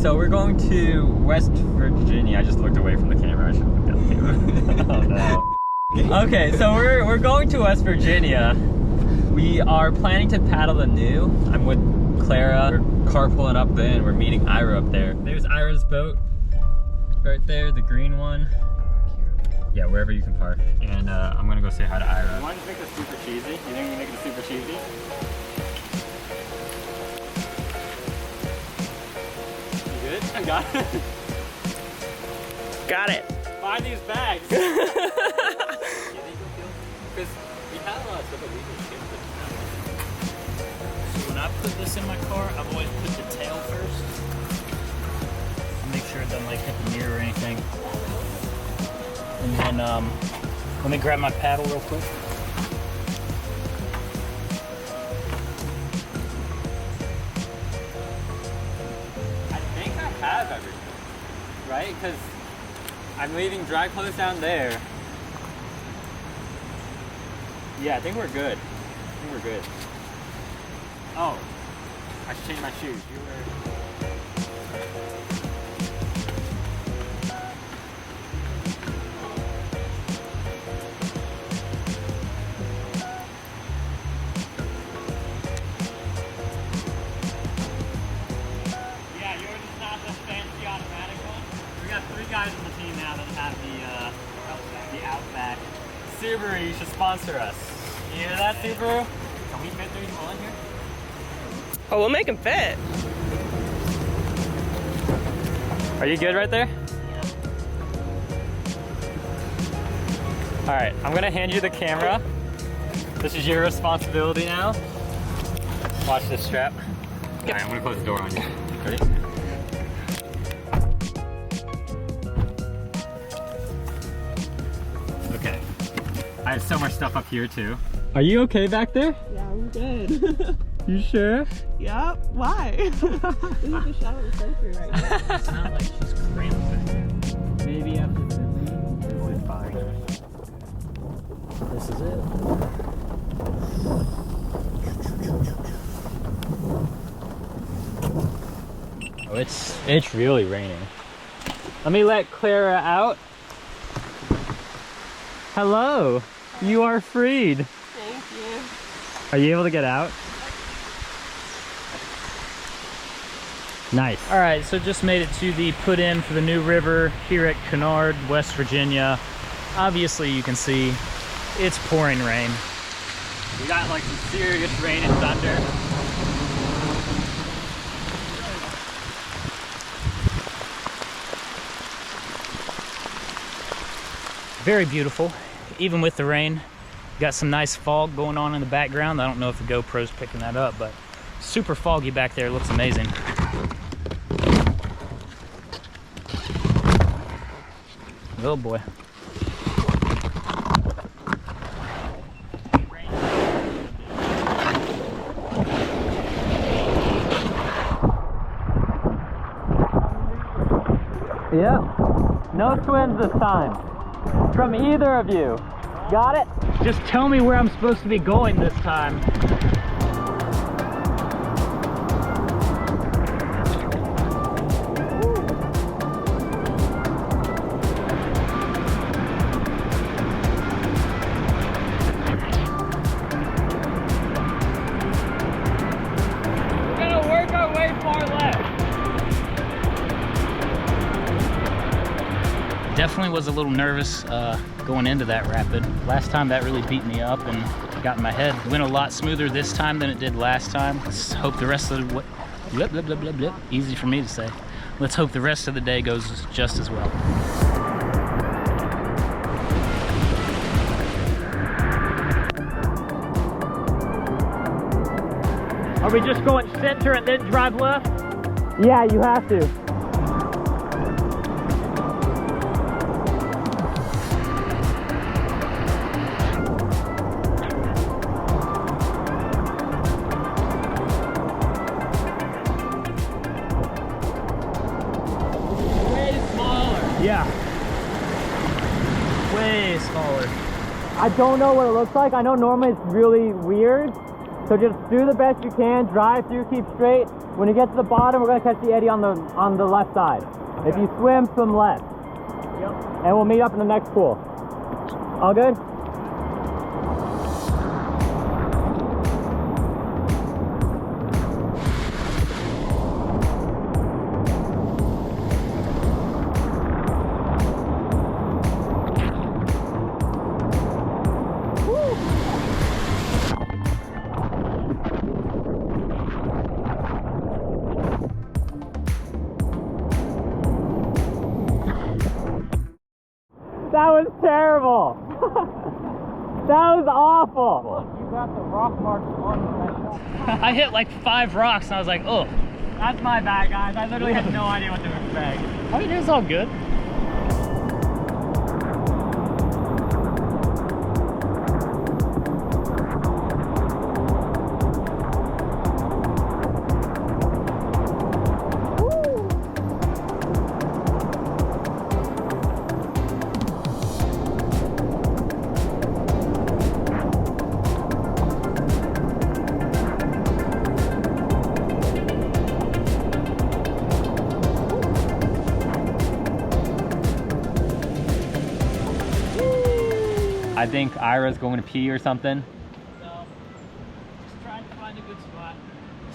so we're going to West Virginia. I just looked away from the camera. I should have looked at the camera. Oh no. Okay, so we're going to West Virginia. We are planning to paddle the New. I'm with Clara. We're carpooling up there and we're meeting Ira up there. There's Ira's boat right there, the green one. Yeah, wherever you can park. And I'm gonna go say hi to Ira. You want to make this super cheesy? You think we can make it super cheesy? You good? I got it. Got it. Find these bags. Because we have a lot of stuff that we can ship. So when I put this in my car, I've always put the tail first. Make sure it doesn't like hit the mirror or anything. And then let me grab my paddle real quick. I think I have everything, right? Because I'm leaving dry clothes down there. Yeah, I think we're good. Oh, I should change my shoes. You were... guys on the team now that have the Outback. Subaru, you should sponsor us. You hear that, Subaru? Can we fit these all in here? Oh, we'll make them fit. Are you good right there? Yeah. All right, I'm gonna hand you the camera. This is your responsibility now. Watch this strap. All right, I'm gonna close the door on you. Ready? Okay. I have so much stuff up here too. Are you okay back there? Yeah, I'm good. You sure? Yep. Why? This is the shot of the century right now. It's not like she's cramping. Maybe after the we're fine. This is it. Oh, it's really raining. Let me let Clara out. Hello. You are freed. Thank you. Are you able to get out? Nice. All right, so just made it to the put in for the new river here at Kennard, West Virginia. Obviously you can see it's pouring rain. We got like some serious rain and thunder. Very beautiful, even with the rain. Got some nice fog going on in the background. I don't know if the GoPro's picking that up, but super foggy back there. Looks amazing. Oh boy. Yep. No swims this time. From either of you. Got it? Just tell me where I'm supposed to be going this time. We're gonna work our way far left. Definitely was a little nervous going into that rapid. Last time that really beat me up and got in my head. It went a lot smoother this time than it did last time. Let's hope the rest of the blip, blip, blip, blip, blip. Easy for me to say. Let's hope the rest of the day goes just as well. Are we just going center and then drive left? Yeah, you have to. Yeah. Way smaller. I don't know what it looks like. I know normally it's really weird. So just do the best you can, drive through, keep straight. When you get to the bottom, we're gonna catch the eddy on the left side. Okay. If you swim, swim left. Yep. And we'll meet up in the next pool. All good? That was terrible. That was awful. Look, you got the rock marks on the I hit like 5 rocks and I was like, oh. That's my bad, guys. I literally had no idea what to expect. I mean, it was all good. I think Ira's going to pee or something. No, just trying to find a good spot.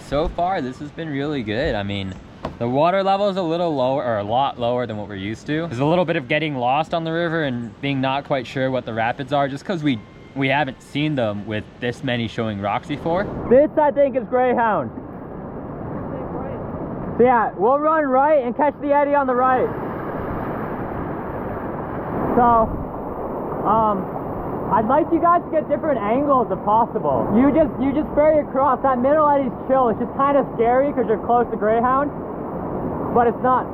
So far, this has been really good. I mean, the water level is a little lower, or a lot lower than what we're used to. There's a little bit of getting lost on the river and being not quite sure what the rapids are, just because we haven't seen them with this many showing rocks before. This, I think, is Greyhound. So yeah, we'll run right and catch the eddy on the right. So, I'd like you guys to get different angles if possible. You just ferry across. That middle eddy's chill. It's just kind of scary because you're close to Greyhound, but it's not.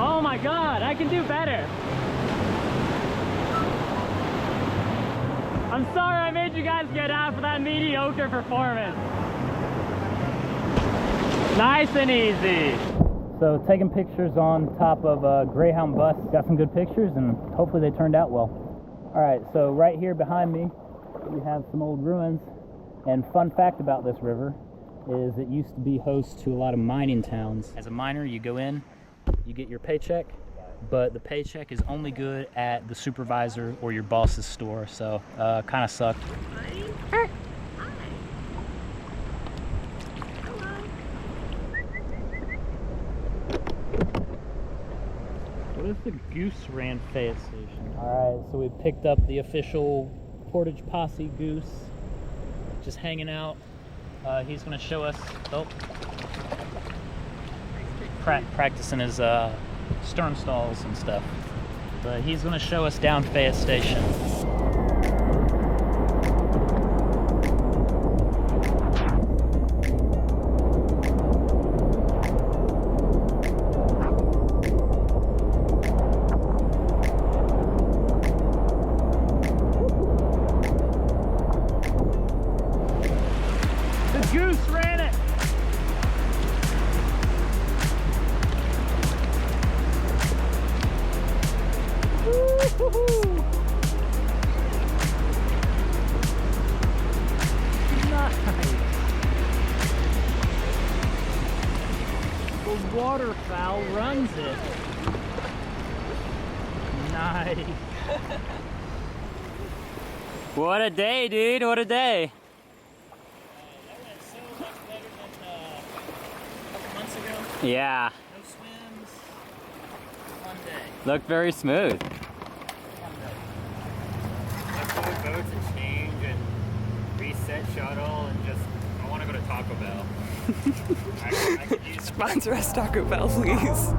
Oh my God, I can do better. I'm sorry I made you guys get out for that mediocre performance. Nice and easy. So taking pictures on top of a Greyhound bus, got some good pictures and hopefully they turned out well. All right, so right here behind me, we have some old ruins. And fun fact about this river is it used to be host to a lot of mining towns. As a miner, you go in, you get your paycheck, but the paycheck is only good at the supervisor or your boss's store, so kind of sucked. Hi. What is the Goose Ran Fayette Station? All right, so we picked up the official Portage Posse Goose, just hanging out. He's gonna show us, practicing his stern stalls and stuff. But he's gonna show us down Fayette Station. The goose ran it! Woo-hoo-hoo. Nice. The waterfowl runs it. Nice. What a day, dude, what a day. That went so much better than a couple months ago. Yeah, No swims, one day. looked very smooth. Boats and change and reset shuttle and just, I want to go to Taco Bell. I could use Sponsor us, Taco Bell, please.